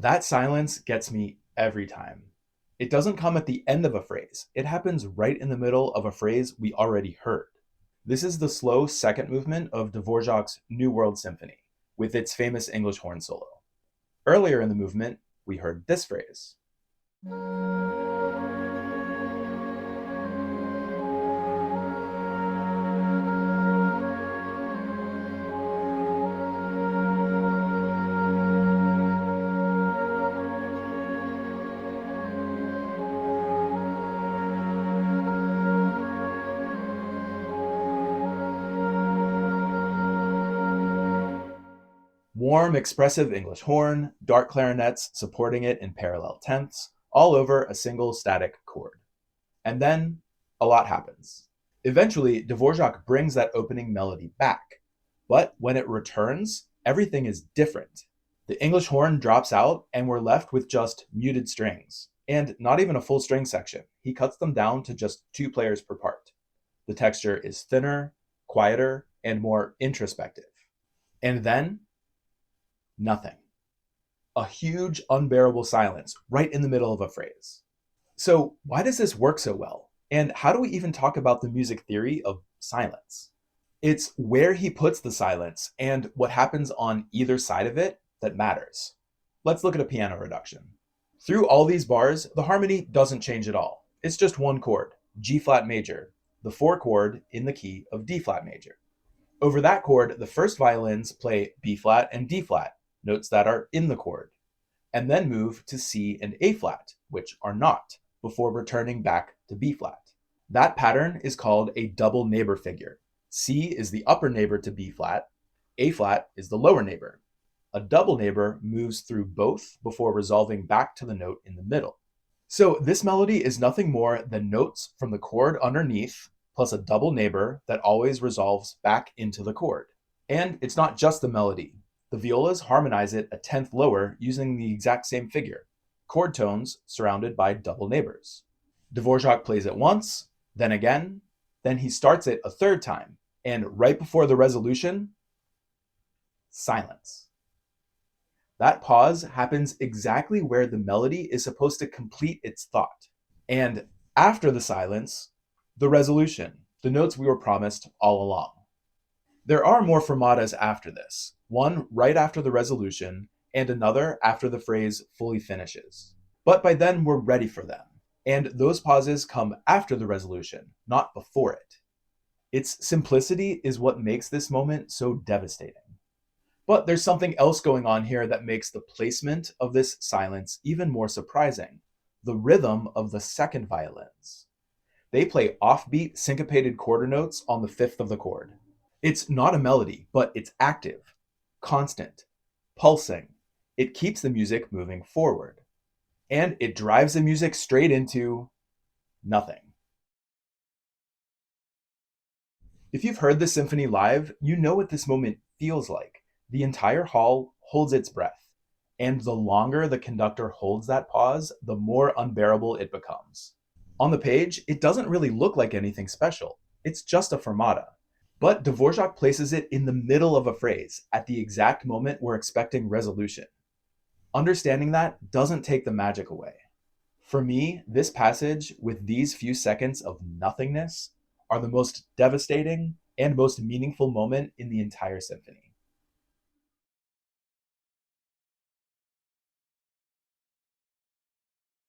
That silence gets me every time. It doesn't come at the end of a phrase, it happens right in the middle of a phrase we already heard. This is the slow second movement of Dvořák's New World Symphony, with its famous English horn solo. Earlier in the movement, we heard this phrase. Warm, expressive English horn, dark clarinets supporting it in parallel tenths, all over a single static chord. And then a lot happens. Eventually, Dvořák brings that opening melody back. But when it returns, everything is different. The English horn drops out, and we're left with just muted strings. And not even a full string section. He cuts them down to just 2 players per part. The texture is thinner, quieter, and more introspective. And then nothing. A huge, unbearable silence right in the middle of a phrase. So, why does this work so well? And how do we even talk about the music theory of silence? It's where he puts the silence and what happens on either side of it that matters. Let's look at a piano reduction. Through all these bars, the harmony doesn't change at all. It's just one chord, G flat major, the 4 chord in the key of D flat major. Over that chord, the first violins play B flat and D flat, notes that are in the chord, and then move to C and A flat, which are not, before returning back to B flat. That pattern is called a double neighbor figure. C is the upper neighbor to B flat, A flat is the lower neighbor. A double neighbor moves through both before resolving back to the note in the middle. So this melody is nothing more than notes from the chord underneath plus a double neighbor that always resolves back into the chord. And it's not just the melody. The violas harmonize it a tenth lower using the exact same figure, chord tones surrounded by double neighbors. Dvořák plays it once, then again, then he starts it a third time, and right before the resolution, silence. That pause happens exactly where the melody is supposed to complete its thought. And after the silence, the resolution, the notes we were promised all along. There are more fermatas after this, one right after the resolution, and another after the phrase fully finishes. But by then we're ready for them, and those pauses come after the resolution, not before it. Its simplicity is what makes this moment so devastating. But there's something else going on here that makes the placement of this silence even more surprising: the rhythm of the second violins. They play offbeat, syncopated quarter notes on the fifth of the chord. It's not a melody, but it's active, constant, pulsing. It keeps the music moving forward. And it drives the music straight into nothing. If you've heard the symphony live, you know what this moment feels like. The entire hall holds its breath. And the longer the conductor holds that pause, the more unbearable it becomes. On the page, it doesn't really look like anything special. It's just a fermata. But Dvořák places it in the middle of a phrase, at the exact moment we're expecting resolution. Understanding that doesn't take the magic away. For me, this passage, with these few seconds of nothingness, are the most devastating and most meaningful moment in the entire symphony.